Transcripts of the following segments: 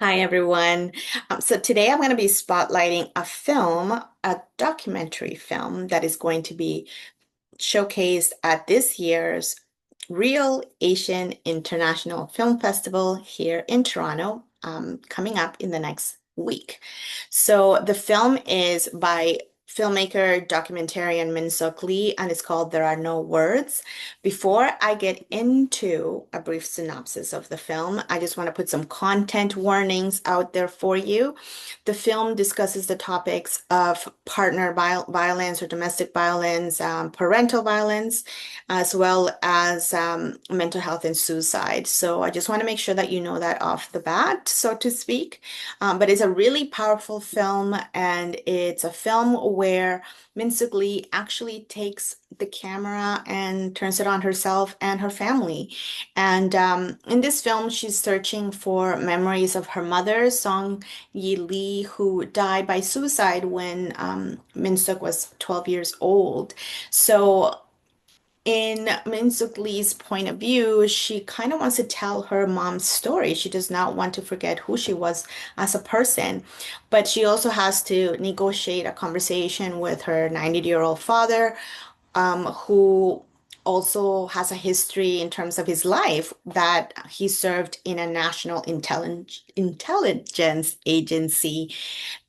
Hi, everyone. So today I'm going to be spotlighting a documentary film that is going to be showcased at this year's Real Asian International Film Festival here in Toronto, coming up in the next week. So the film is by filmmaker, documentarian Min-Sook Lee, and it's called There Are No Words. Before I get into a brief synopsis of the film, I just want to put some content warnings out there for you. The film discusses the topics of partner violence or domestic violence, parental violence, as well as mental health and suicide. So I just want to make sure that you know that off the bat, so to speak. But it's a really powerful film, and it's a film where Min-Sook Lee actually takes the camera and turns it on herself and her family. And in this film, she's searching for memories of her mother, Song Yi Lee, who died by suicide when Min-Sook was 12 years old. So in Min-Sook Lee's point of view, she kind of wants to tell her mom's story. She does not want to forget who she was as a person, but she also has to negotiate a conversation with her 90-year-old father, who also has a history in terms of his life that he served in a national intelligence agency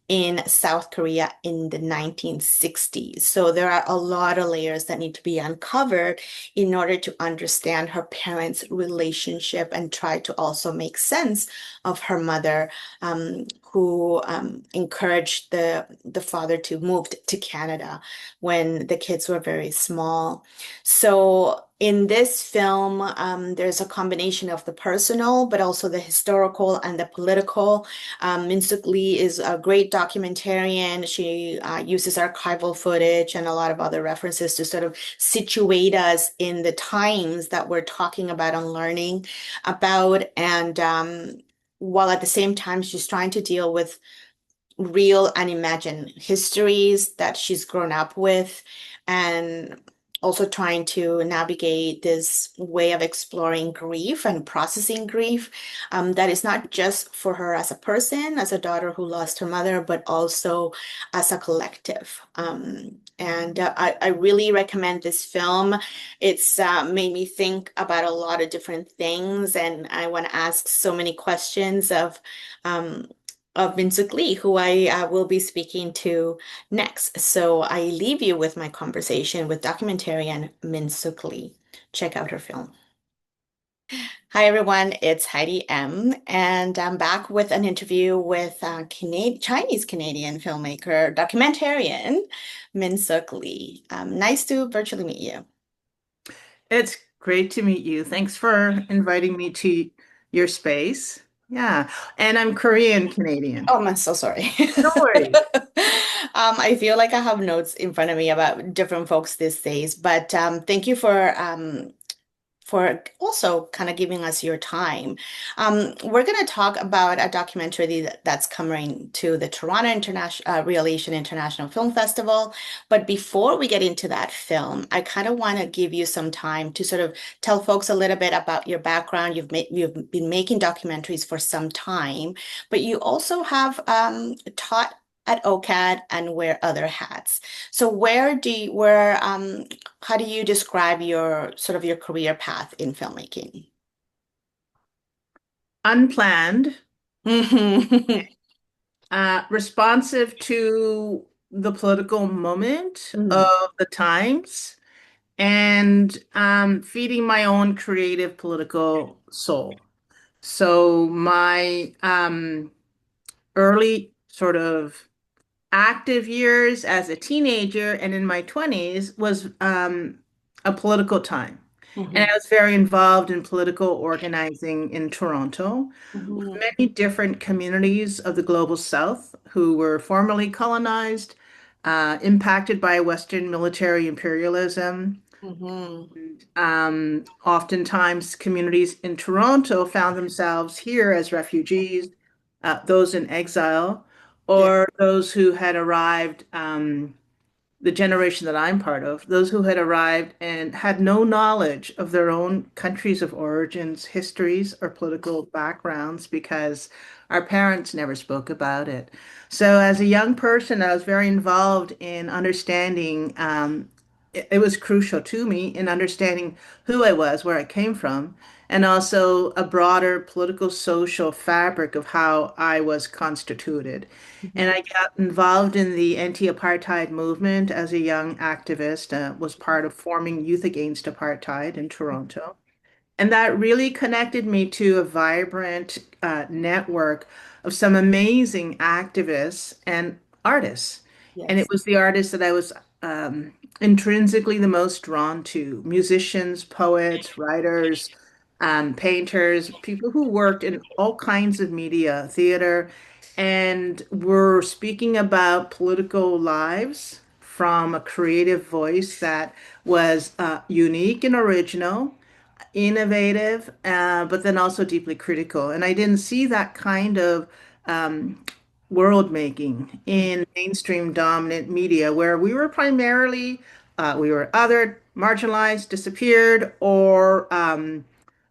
in South Korea in the 1960s. So there are a lot of layers that need to be uncovered in order to understand her parents' relationship and try to also make sense of her mother, who encouraged the father to move to Canada when the kids were very small. So in this film, there's a combination of the personal, but also the historical and the political. Min-Sook Lee is a great documentarian. She uses archival footage and a lot of other references to sort of situate us in the times that we're talking about and learning about. And while at the same time, she's trying to deal with real and imagined histories that she's grown up with, and also trying to navigate this way of exploring grief and processing grief, that is not just for her as a person, as a daughter who lost her mother, but also as a collective. I really recommend this film. It's made me think about a lot of different things, and I want to ask so many questions um, of Min-Sook Lee, who I will be speaking to next. So I leave you with my conversation with documentarian Min-Sook Lee. Check out her film. Hi, everyone. It's Heidi M., and I'm back with an interview with Chinese Canadian filmmaker, documentarian Min-Sook Lee. Nice to virtually meet you. It's great to meet you. Thanks for inviting me to your space. Yeah, and I'm Korean Canadian. Oh, I'm so sorry. No worries. I feel like I have notes in front of me about different folks these days, but thank you for also kind of giving us your time. We're going to talk about a documentary that's coming to the Toronto Real Asian International Film Festival. But before we get into that film, I kind of want to give you some time to sort of tell folks a little bit about your background. You've been making documentaries for some time, but you also have taught at OCAD and wear other hats. So how do you describe your sort of your career path in filmmaking? Unplanned, Hmm. responsive to the political moment of the times, and feeding my own creative political soul. So my early sort of active years as a teenager and in my 20s was a political time. And I Hmm. was very involved in political organizing in Toronto with Hmm. many different communities of the global South who were formerly colonized, impacted by Western military imperialism. Hmm. Oftentimes, communities in Toronto found themselves here as refugees, those in exile, Yeah. or those who had arrived the generation that I'm part of, those who had arrived and had no knowledge of their own countries of origins, histories, or political backgrounds because our parents never spoke about it. So, as a young person, I was very involved in understanding, it was crucial to me in understanding who I was, where I came from, and also a broader political social fabric of how I was constituted. And Mhm. I got involved in the anti-apartheid movement as a young activist, was part of forming Youth Against Apartheid in Toronto. And that really connected me to a vibrant network of some amazing activists and artists. And it Yes. was the artists that I was intrinsically the most drawn to, musicians, poets, writers, painters, people who worked in all kinds of media, theater, and were speaking about political lives from a creative voice that was unique and original, innovative, but then also deeply critical. And I didn't see that kind of um, world making in mainstream dominant media, where we were primarily we were othered, marginalized, disappeared, or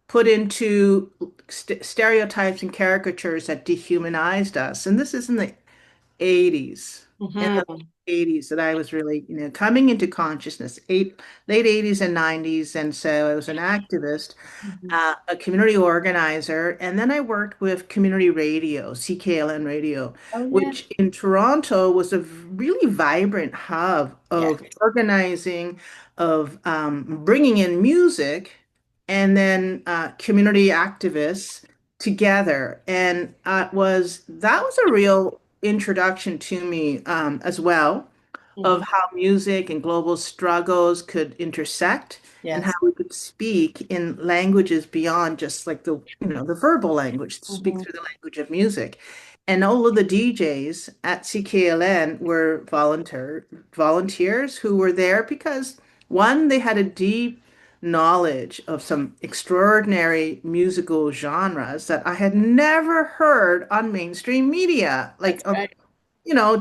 put into stereotypes and caricatures that dehumanized us. And this is in the 80s. In the Mhm. 80s that I was really, coming into consciousness, late 80s and 90s. And so I was an activist, Mhm. a community organizer, and then I worked with community radio, CKLN radio, Oh, yeah. which in Toronto was a really vibrant hub Yeah. of organizing, of bringing in music, and then community activists together. And that was a real introduction to me as well of Mhm. how music and global struggles could intersect and how Yes. we could speak in languages beyond just like the verbal language, to speak Mhm. through the language of music. And all of the DJs at CKLN were volunteers who were there because one, they had a deep knowledge of some extraordinary musical genres that I had never heard on mainstream media, That's like right.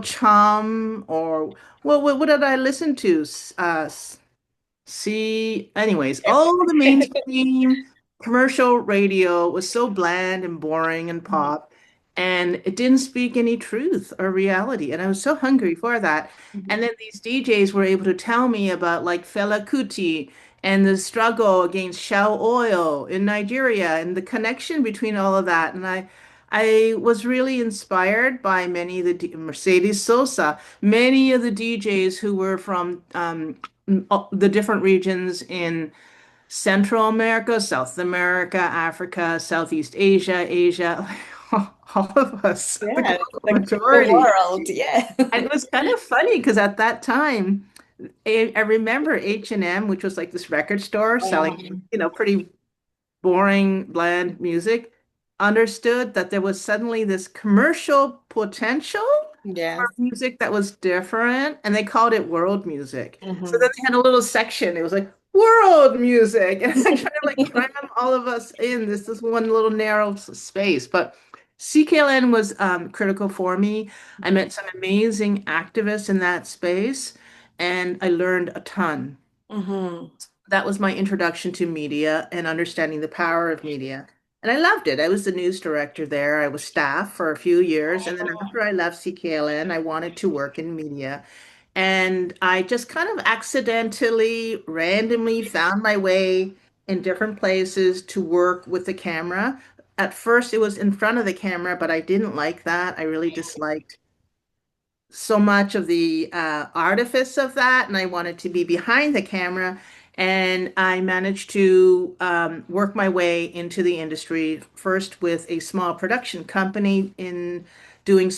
Chum, or what did I listen to? See, anyways, all the mainstream commercial radio was so bland and boring and Mhm. pop, and it didn't speak any truth or reality. And I was so hungry for that. And Mhm. then these DJs were able to tell me about like Fela Kuti and the struggle against Shell Oil in Nigeria and the connection between all of that. And I was really inspired by many of Mercedes Sosa, many of the DJs who were from the different regions in Central America, South America, Africa, Southeast Asia, Asia, all of us, the Yeah, global the majority. world. Yeah. And it was kind of funny because at that time, I remember H&M, which was like this record store selling, pretty boring, bland music, understood that there was suddenly this commercial potential for Yes. music that was different, and they called it world music. So then Mhm. they had a little section. It was like world music, and I kind of like cram all of us in this one little narrow space. But CKLN was critical for me. I met some amazing activists in that space, and I learned a ton. Mhm. That was my introduction to media and understanding the power of media. And I loved it. I was the news director there. I was staff for a few years. And then after I left CKLN, I wanted to work in media. And I just kind of accidentally, randomly found my way in different places to work with the camera. At first, it was in front of the camera, but I didn't like that. I really disliked so much of the artifice of that, and I wanted to be behind the camera. And I managed to work my way into the industry, first with a small production company in doing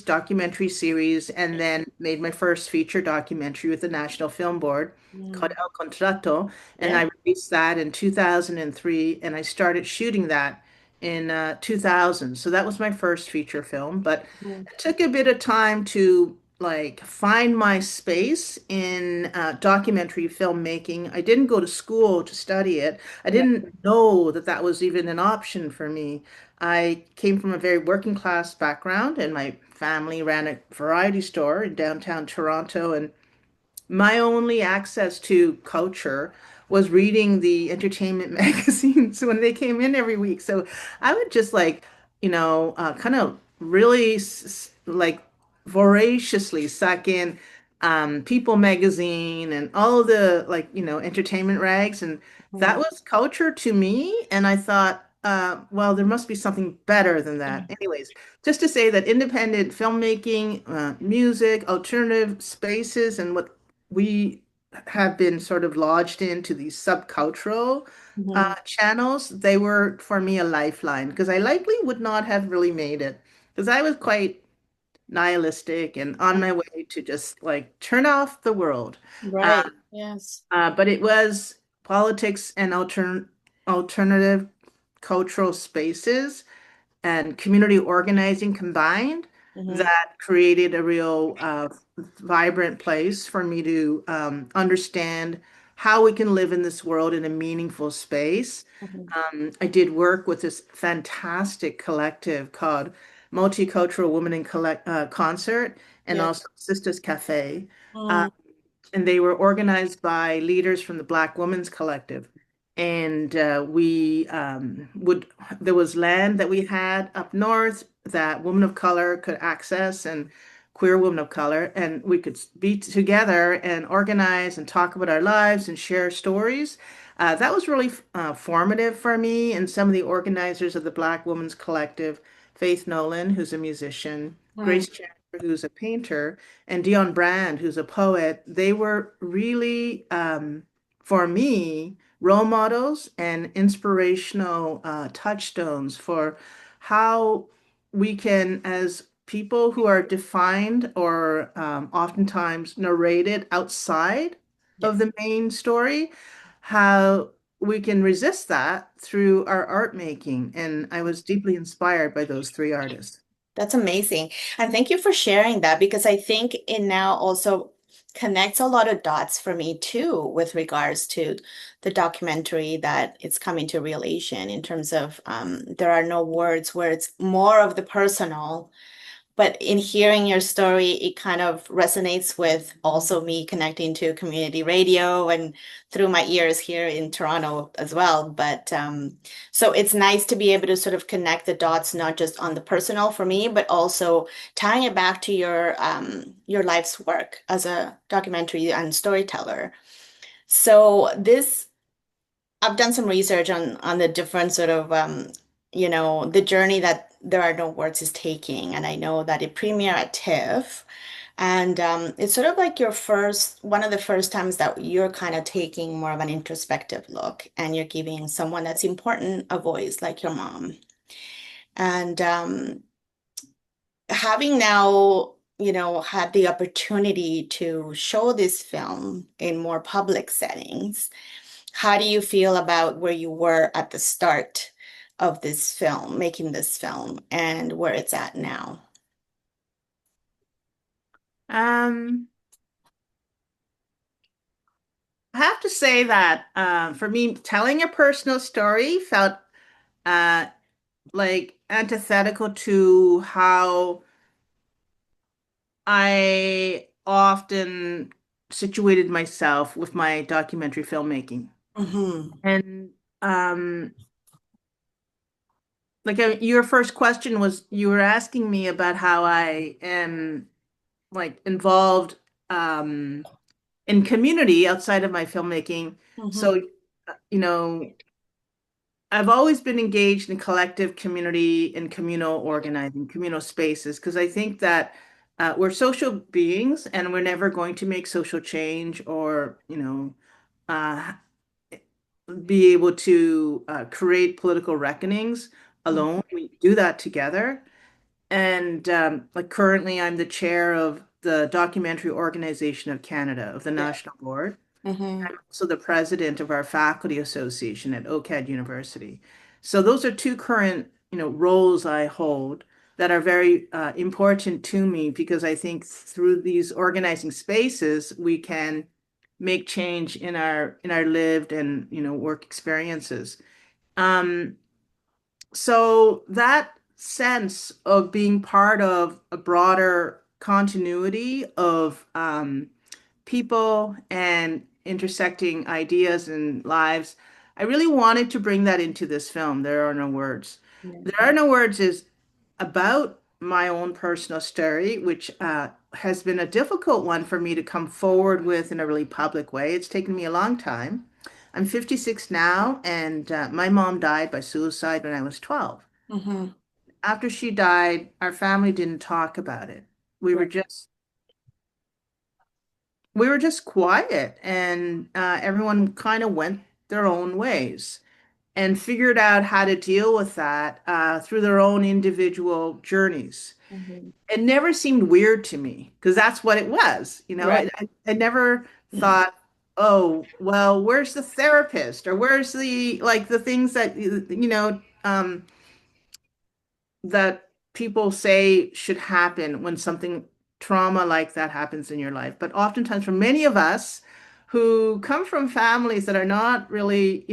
documentary series, and then made my first feature documentary with the National Film Board called Mm. El Contrato. And Yeah. I released that in 2003, and I started shooting that in 2000. So that was my first feature film, but Mhm. it took a bit of time to like find my space in documentary filmmaking. I didn't go to school to study it. I Yeah. didn't know that that was even an option for me. I came from a very working class background, and my family ran a variety store in downtown Toronto, and my only access to culture was reading the entertainment magazines when they came in every week. So I would just like, kind of really like voraciously suck in People magazine and all the like, entertainment rags. And that Mhm. was culture to me. And I thought, well, there must be something better than that. Anyways, just to say that independent filmmaking, music, alternative spaces, and what we have been sort of lodged into these subcultural Mhm. channels, they were for me a lifeline because I likely would not have really made it because I was quite nihilistic and on my way to just like turn off the world. Uh, Right. Yes. but it was politics and alternative cultural spaces and community organizing combined Hmm. that created a real vibrant place for me to understand how we can live in this world in a meaningful space. Hmm. I did work with this fantastic collective called Multicultural Women in Concert and Yeah. also Sisters Cafe. Uh, Mm. and they were organized by leaders from the Black Women's Collective. And we would, there was land that we had up north that women of color could access and queer women of color, and we could be together and organize and talk about our lives and share stories. That was really formative for me and some of the organizers of the Black Women's Collective, Faith Nolan, who's a musician, Mm. Grace Chandler, who's a painter, and Dion Brand, who's a poet. They were really, for me, role models and inspirational touchstones for how we can, as people who are defined or oftentimes narrated outside Yeah. of the main story, how we can resist that through our art making. And I was deeply inspired by those three artists. That's amazing. And thank you for sharing that because I think it now also connects a lot of dots for me too with regards to the documentary that it's coming to realization in terms of there are no words where it's more of the personal. But in hearing your story, it kind of resonates with also me connecting to community radio and through my ears here in Toronto as well. But so it's nice to be able to sort of connect the dots, not just on the personal for me, but also tying it back to your life's work as a documentary and storyteller. So this I've done some research on the different sort of the journey that There Are No Words is taking, and I know that it premiered at TIFF, and it's sort of like your first one of the first times that you're kind of taking more of an introspective look, and you're giving someone that's important a voice, like your mom, and having now had the opportunity to show this film in more public settings. How do you feel about where you were at the start of this film, making this film, and where it's at now? Um, I have to say that for me, telling a personal story felt uh, like antithetical to how I often situated myself with my documentary filmmaking. Hmm. And your first question was you were asking me about how I am like involved in community outside of my filmmaking. Hmm. So, you know, I've always been engaged in collective community and communal organizing, communal spaces, because I think that we're social beings and we're never going to make social change or, uh, be able to create political reckonings alone. We do that together. And like currently, I'm the chair of the Documentary Organization of Canada, of the Yeah. National Board. Hmm. I'm also the president of our faculty association at OCAD University. So those are two current, roles I hold that are very important to me because I think through these organizing spaces, we can make change in our lived and, work experiences. Um, so that sense of being part of a broader continuity of people and intersecting ideas and lives. I really wanted to bring that into this film. There Are No Words. Yeah. There Are No Words is about my own personal story, which has been a difficult one for me to come forward with in a really public way. It's taken me a long time. I'm 56 now, and my mom died by suicide when I was 12. Mm-hmm. After she died, our family didn't talk about it. We were Right. just we were just quiet, and everyone kind of went their own ways and figured out how to deal with that through their own individual journeys. Mm-hmm. It never seemed weird to me because that's what it was. Right. I never thought, oh, well, where's the therapist or where's the like the things that that people say should happen when something trauma like that happens in your life. But oftentimes, for many of us who come from families that are not really,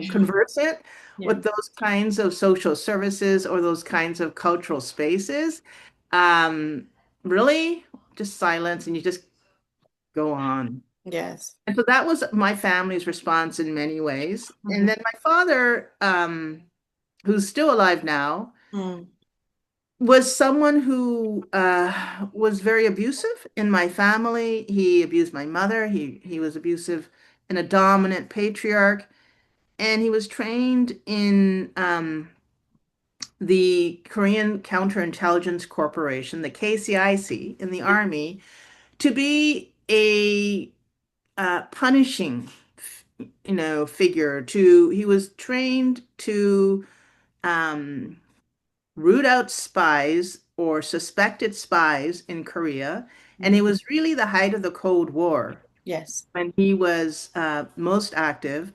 conversant Yeah. with those kinds of social services or those kinds of cultural spaces, um, really just silence and you just go on. Yes. And so that was my family's response in many ways. And Mm-hmm. then my father, who's still alive now, Mm. was someone who was very abusive in my family. He abused my mother. He was abusive and a dominant patriarch. And he was trained in the Korean Counterintelligence Corporation, the KCIC, in the army, to be a punishing, figure. He was trained to um, root out spies or suspected spies in Korea. And Mm. it was really the height of the Cold War Yes. when he was most active.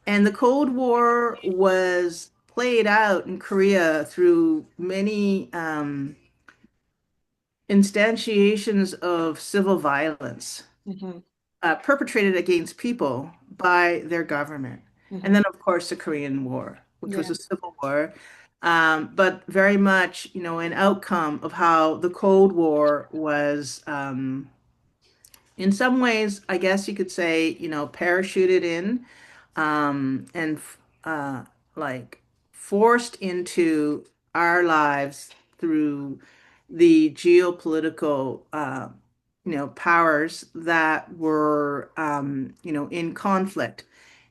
And the Cold War was played out in Korea through many instantiations of civil violence Mm-hmm. perpetrated against people by their government. And Mm-hmm. then, of course, the Korean War, which was Yeah. a civil war, but very much, an outcome of how the Cold War was, in some ways, I guess you could say, parachuted in and uh, like forced into our lives through the geopolitical, powers that were, in conflict.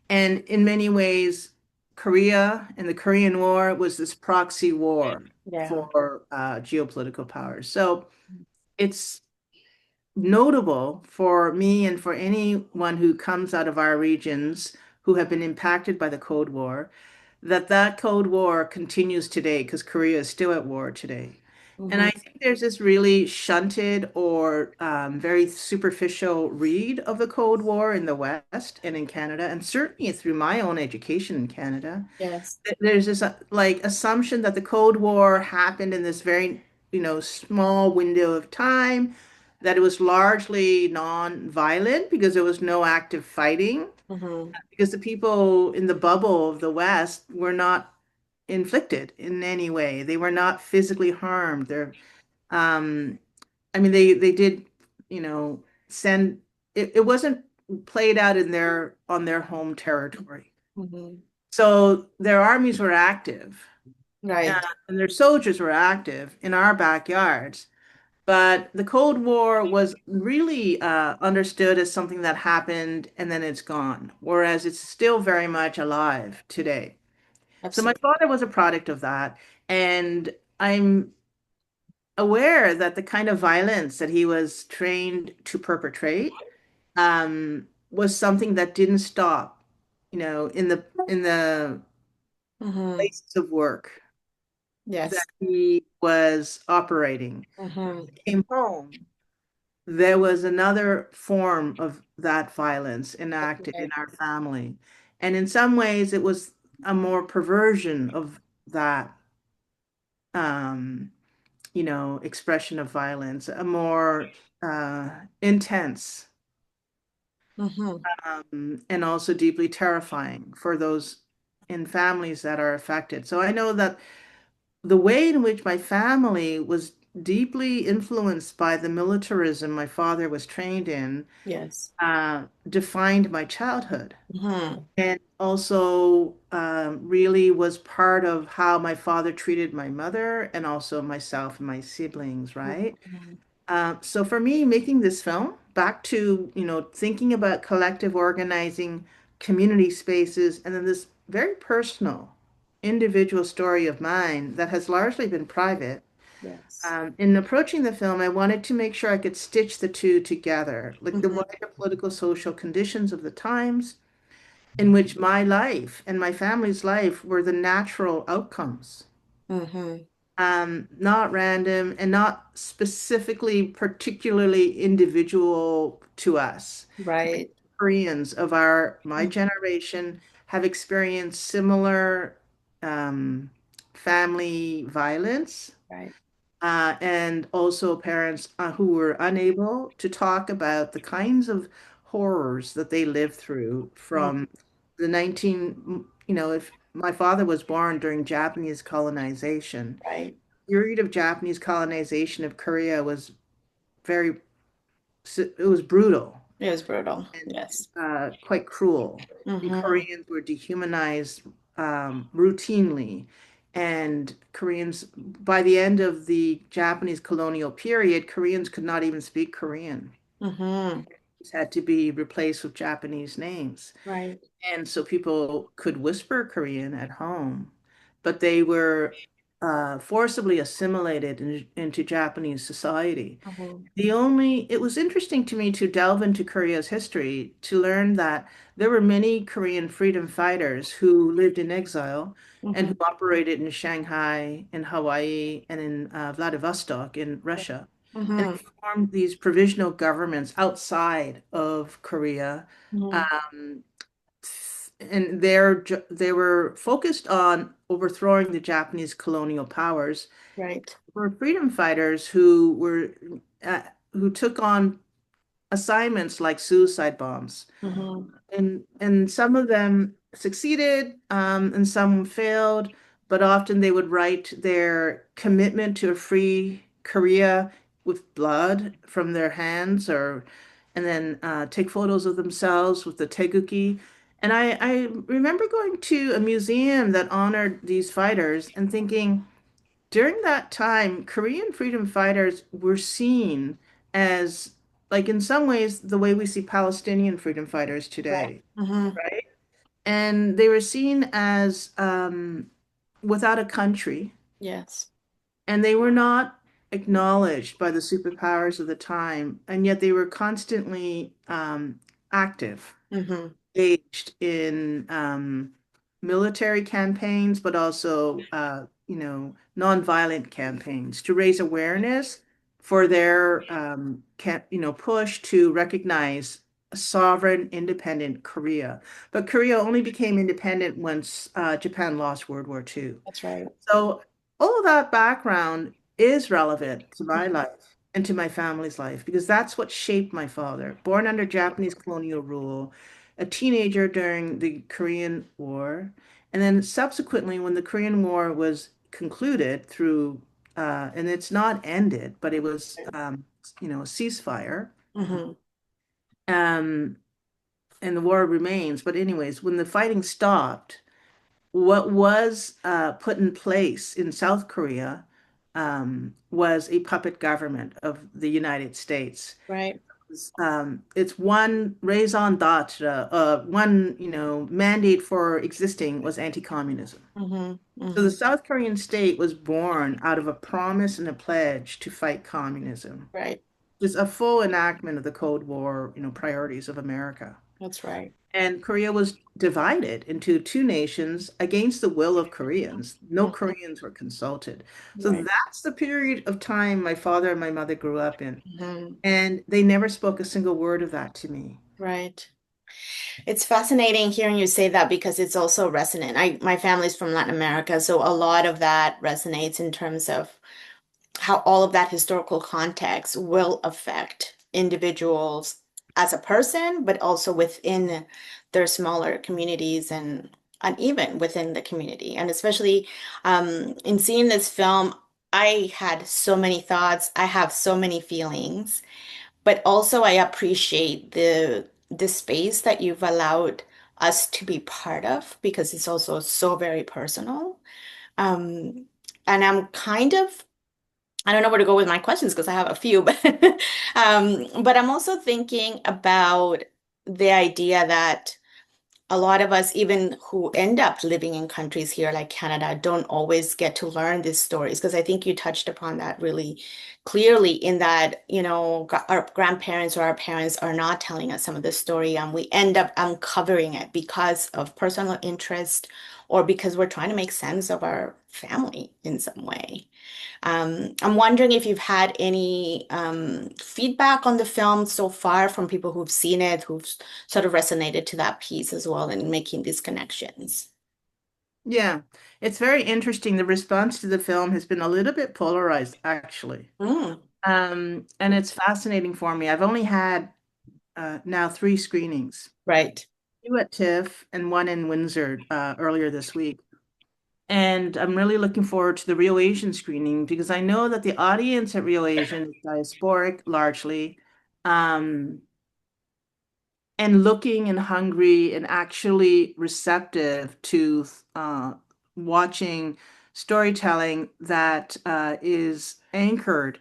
And in many ways, Korea and the Korean War was this proxy war Yeah. for geopolitical powers. So it's notable for me and for anyone who comes out of our regions who have been impacted by the Cold War, that Cold War continues today because Korea is still at war today. And Mm-hmm. I think there's this really shunted or very superficial read of the Cold War in the West and in Canada, and certainly through my own education in Canada. Yes. There's this like assumption that the Cold War happened in this very, small window of time, that it was largely non-violent because there was no active fighting, Mm-hmm. because the people in the bubble of the West were not inflicted in any way. They were not physically harmed. Um, I mean, they did, send it wasn't played out in their on their home territory. Mm-hmm. So their armies were active, uh, Right. and their soldiers were active in our backyards. But the Cold War was really understood as something that happened and then it's gone, whereas it's still very much alive today. So my Absolutely. father was a product of that, and I'm aware that the kind of violence that he was trained to perpetrate was something that didn't stop, in the Mm-hmm. places of work that Yes. he was operating. Mm-hmm. Came home, there was another form of that violence enacted in Right. our family. And in some ways, it was a more perversion of that, um, expression of violence, a more intense, Mm-hmm. and also deeply terrifying for those in families that are affected. So I know that the way in which my family was deeply influenced by the militarism my father was trained in, Yes. defined my childhood. Mm-hmm. And also really was part of how my father treated my mother and also myself and my siblings, right? Mm-hmm. So for me, making this film, back to, thinking about collective organizing, community spaces, and then this very personal, individual story of mine that has largely been private. Yes. In approaching the film, I wanted to make sure I could stitch the two together, like the Mm-hmm. wider political social conditions of the times in which my life and my family's life were the natural outcomes, Mm-hmm. not random and not specifically, particularly individual to us. Right. Koreans of my Mm-hmm. generation have experienced similar um, family violence, Right. and also parents who were unable to talk about the kinds of horrors that they lived through from the 19, if my father was born during Japanese colonization, Right. period of Japanese colonization of Korea was very, it was brutal It was brutal. and Yes. quite cruel. And Mm-hmm. Koreans were dehumanized routinely. And Koreans, by the end of the Japanese colonial period, Koreans could not even speak Korean. Mm-hmm. It had to be replaced with Japanese names. Right. And so people could whisper Korean at home, but they were forcibly assimilated into Japanese society. Mm-hmm. It was interesting to me to delve into Korea's history to learn that there were many Korean freedom fighters who lived in exile and Mm-hmm. who operated in Shanghai, in Hawaii, and in Vladivostok in Russia. And Mm-hmm. they formed these provisional governments outside of Korea. Mm-hmm. Um, and they were focused on overthrowing the Japanese colonial powers. Right. Were freedom fighters who took on assignments like suicide bombs, Mm-hmm. and some of them succeeded, and some failed, but often they would write their commitment to a free Korea with blood from their hands, or and then take photos of themselves with the teguki. And I remember going to a museum that honored these fighters and thinking, during that time, Korean freedom fighters were seen as, like, in some ways, the way we see Palestinian freedom fighters Right. today, Mm-hmm. right? And they were seen as without a country, Yes. and they were not acknowledged by the superpowers of the time, and yet they were constantly active, Mm-hmm. engaged in military campaigns, but also, nonviolent campaigns to raise awareness for their, push to recognize a sovereign, independent Korea. But Korea only became independent once Japan lost World War II. That's right. So all of that background is relevant to my Mhm. life and to my family's life because that's what shaped my father. Born under Japanese colonial rule, a teenager during the Korean War, and then subsequently when the Korean War was concluded and it's not ended, but it was, a ceasefire, Mm-hmm. um, and the war remains. But anyways, when the fighting stopped, what was put in place in South Korea was a puppet government of the United States. Right. It's one raison d'etre, one mandate for existing was anti-communism. Mm-hmm. So the Mm-hmm. South Korean state was born out of a promise and a pledge to fight communism. Right. It's a full enactment of the Cold War, priorities of America. That's right. And Korea was divided into two nations against the will of Koreans. No Mhm. Koreans were consulted. So Right. that's the period of time my father and my mother grew up in. Hmm. And they never spoke a single word of that to me. Right. It's fascinating hearing you say that because it's also resonant. My family's from Latin America, so a lot of that resonates in terms of how all of that historical context will affect individuals as a person, but also within their smaller communities and even within the community. And especially in seeing this film, I had so many thoughts. I have so many feelings, but also I appreciate the space that you've allowed us to be part of because it's also so very personal. Um, and I'm kind of I don't know where to go with my questions because I have a few, but I'm also thinking about the idea that a lot of us, even who end up living in countries here like Canada, don't always get to learn these stories because I think you touched upon that really clearly in that, our grandparents or our parents are not telling us some of the story, and we end up uncovering it because of personal interest or because we're trying to make sense of our family in some way. I'm wondering if you've had any feedback on the film so far from people who've seen it, who've sort of resonated to that piece as well in making these connections. Yeah, it's very interesting. The response to the film has been a little bit polarized, actually. Mm, And it's fascinating for me. I've only had now three screenings, right, two at TIFF and one in Windsor earlier this week. And I'm really looking forward to the Real Asian screening because I know that the audience at Real Asian is diasporic largely, um, and looking and hungry and actually receptive to watching storytelling that is anchored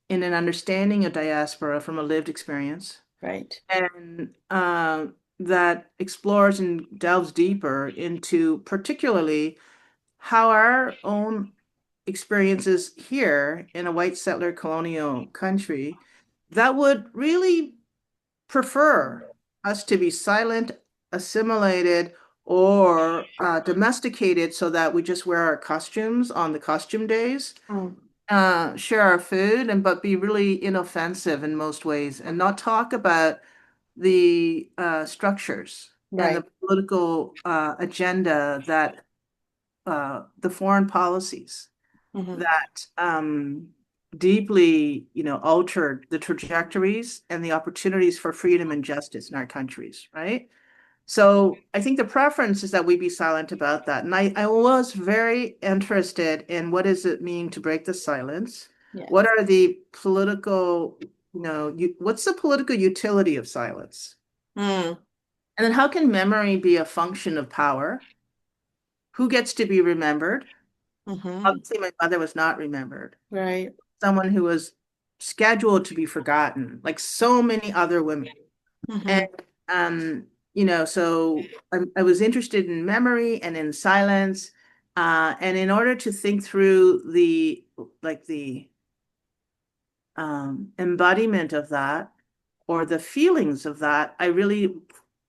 in an understanding of diaspora from a lived experience right. and that explores and delves deeper into particularly how our own experiences here in a white settler colonial country that would really prefer us to be silent, assimilated, or domesticated so that we just wear our costumes on the costume days, Mm, share our food, and but be really inoffensive in most ways, and not talk about the structures and the right. political agenda that the foreign policies Hmm. that deeply, altered the trajectories and the opportunities for freedom and justice in our countries, right? So I think the preference is that we be silent about that. And I was very interested in what does it mean to break the silence? What Yes. are the political, what's the political utility of silence? Mm, And then how can memory be a function of power? Who gets to be remembered? hmm. Obviously, my mother was not remembered. Right. Someone who was scheduled to be forgotten, like so many other women. And Hmm. so I was interested in memory and in silence. And in order to think through the embodiment of that or the feelings of that, I really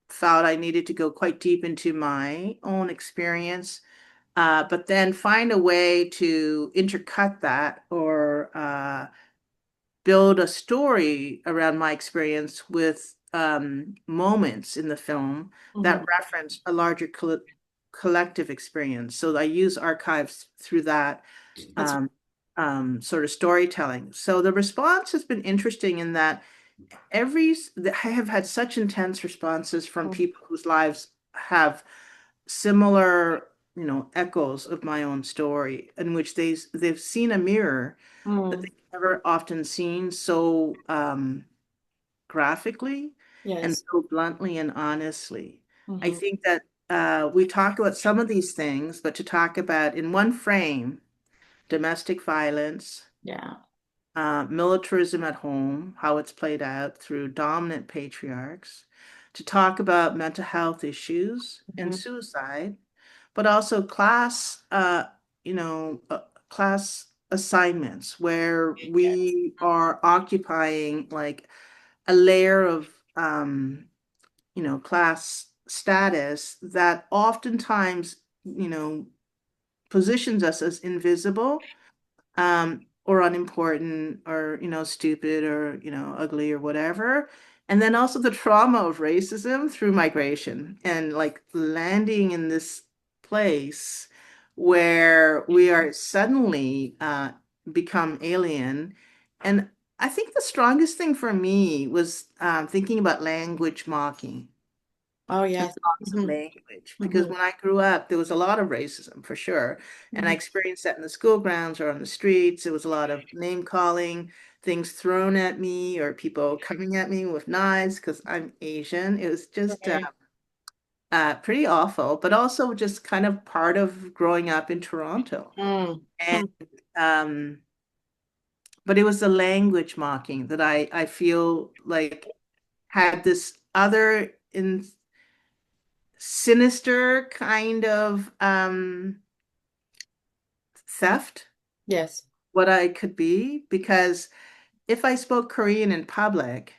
felt I needed to go quite deep into my own experience, but then find a way to intercut that or build a story around my experience with moments in the film that Hmm. reference a larger collective experience. So I use archives through that That's um, sort of storytelling. So the response has been interesting in that I have had such intense responses from mm, people whose lives have similar, echoes of my own story, in which they've seen a mirror that mm, they've never often seen so graphically and yes. so bluntly and honestly. I Hmm. think that we talk about some of these things, but to talk about in one frame, domestic violence, Yeah. militarism at home, how it's played out through dominant patriarchs, to talk about mental health issues and Hmm. suicide, but also class assignments where Yes. we are occupying like a layer of, class status that oftentimes, positions us as invisible, or unimportant or, stupid or, ugly or whatever. And then also the trauma of racism through migration and like landing in this place where we are suddenly become alien. And I think the strongest thing for me was thinking about language mocking. Oh, and yes. loss of Hmm. language. Because Hmm. when I grew up, there was a lot of racism for sure. And I Hmm. experienced that in the school grounds or on the streets. There was a lot of name calling, things thrown at me, or people coming at me with knives because I'm Asian. It was just Right. pretty awful, but also just kind of part of growing up in Toronto. Mm. And Hmm. um, but it was the language mocking that I feel like had this other in sinister kind of theft Yes. what I could be because if I spoke Korean in public,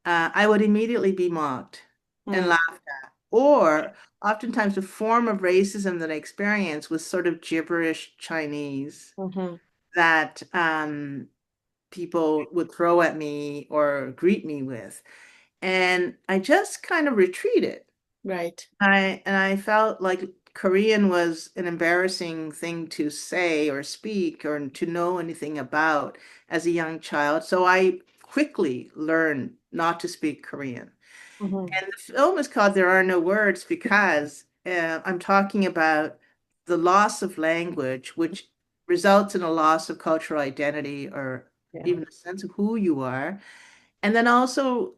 I would immediately be mocked and Mm. laughed at. Or oftentimes the form of racism that I experienced was sort of gibberish Chinese Hmm. that people would throw at me or greet me with. And I just kind of retreated. Right. I felt like Korean was an embarrassing thing to say or speak or to know anything about as a young child. So I quickly learned not to speak Korean. Hmm. And the film is called There Are No Words because I'm talking about the loss of language, which results in a loss of cultural identity or Yeah. even a sense of who you are. And then also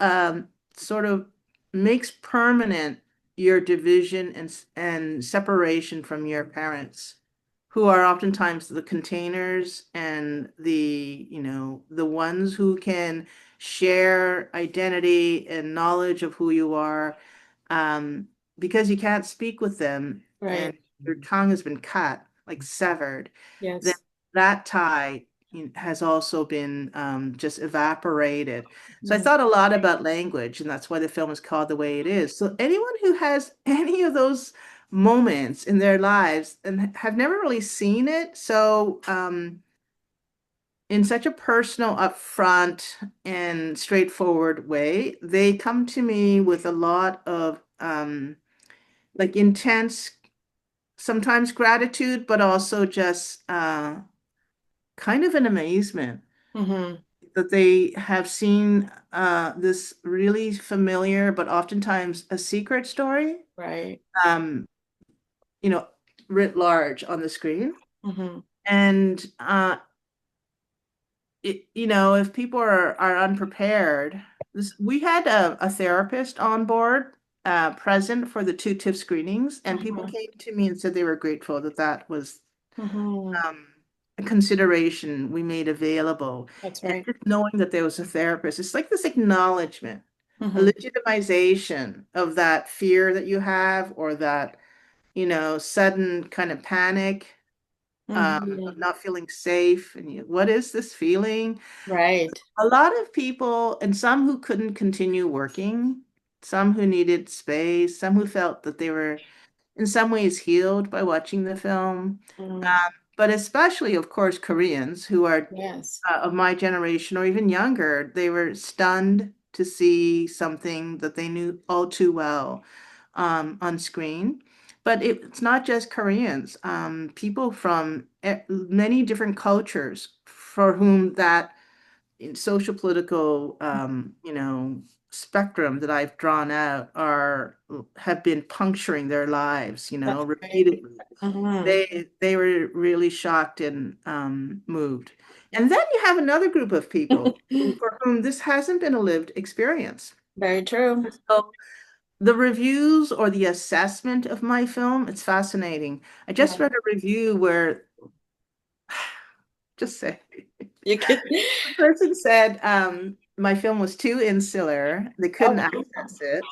sort of makes permanent your division and separation from your parents, who are oftentimes the containers and the ones who can share identity and knowledge of who you are, um, because you can't speak with them and Right. your tongue has been cut, like severed, then Yes. that tie has also been just evaporated. So I Hmm. thought a lot about language, and that's why the film is called the way it is. So anyone who has any of those moments in their lives and have never really seen it, so in such a personal, upfront, and straightforward way, they come to me with a lot of like intense, sometimes gratitude, but also just kind of an amazement Hmm. that they have seen this really familiar, but oftentimes a secret story, Right. um, you know, writ large on the screen. Hmm. And if people are unprepared, we had a therapist on board, present for the two TIFF screenings, and people Hmm. came to me and said they were grateful that that was Hmm. um, a consideration we made available. That's And right. just knowing that there was a therapist, it's like this acknowledgement, a Hmm. legitimization of that fear that you have or that, sudden kind of panic, Hmm. of not feeling safe. And what is this feeling? Right. A lot of people, and some who couldn't continue working, some who needed space, some who felt that they were in some ways healed by watching the film. Mm. But especially, of course, Koreans who are Yes. of my generation or even younger, they were stunned to see something that they knew all too well on screen. But it's not just Koreans, people from many different cultures for whom that social political spectrum that I've drawn out are have been puncturing their lives, That's right. repeatedly. Hmm. They were really shocked and moved. And then you have another group of people for whom this hasn't been a lived experience. Very true. So the reviews or the assessment of my film, it's fascinating. I just Mhm. read a review where just say You can. the person said my film was too insular. They couldn't Oh. access it.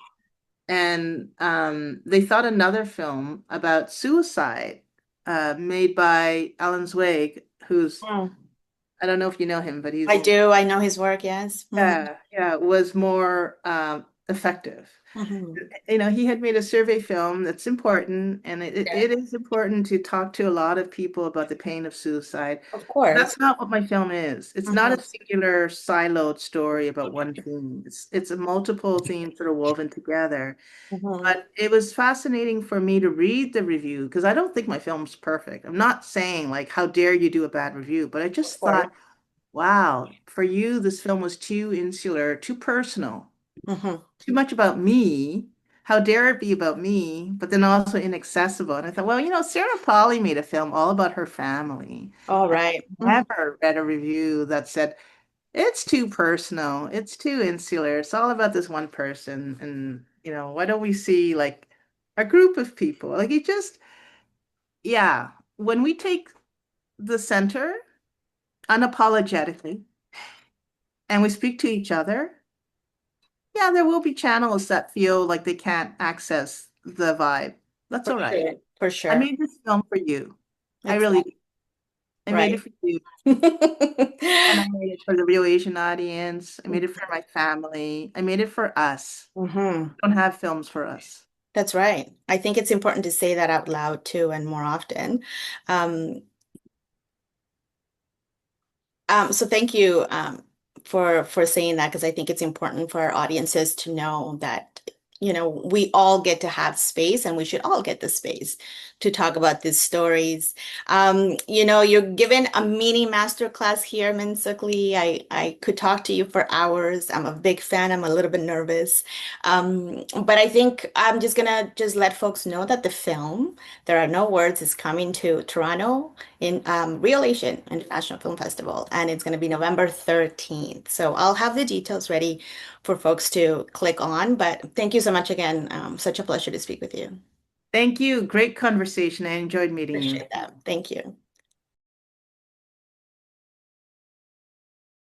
And they thought another film about suicide, made by Alan Zweig, who's, Mm. I don't know if you know him, but I he's, do. I know his work. Yes. Hmm. yeah, was more effective. Hmm. He had made a survey film that's important, and Yeah. it is important to talk to a lot of people about the pain of suicide. Of course. That's not what my film is. It's not Hmm. a singular siloed story about one theme. It's a multiple themes that are woven together. Hmm. But it was fascinating for me to read the review because I don't think my film's perfect. I'm not saying like, how dare you do a bad review, but I Of just course. thought, wow, for you, this film was too insular, too personal, Hmm. too much about me. how dare it be about me, but then also inaccessible. And I thought, well, Sarah Polley made a film all about her family. All And right. I never read a review that said, it's too personal, it's too insular, it's all about this one person. And, why don't we see like a group of people? Like it just, yeah, when we take the center unapologetically and we speak to each other, yeah, there will be channels that feel like they can't access the vibe. That's For all right. sure. For I sure. made this film for you. I really Exactly. did. I made it Right. for you. And I made it for the real Asian audience. I made it for my family. I made it for us. Hmm. We don't have films for us. That's right. I think it's important to say that out loud too and more often. Um, so thank you for saying that because I think it's important for our audiences to know that we all get to have space and we should all get the space to talk about these stories. You're given a mini masterclass here, Min-Sook Lee. I could talk to you for hours. I'm a big fan. I'm a little bit nervous. But I think I'm just gonna just let folks know that the film, There Are No Words, is coming to Toronto in Real Asian International Film Festival, and it's going to be November 13th. So I'll have the details ready for folks to click on. But thank you so much again. Such a pleasure to speak with you. Thank you. Great conversation. I enjoyed meeting you. Appreciate that. Thank you.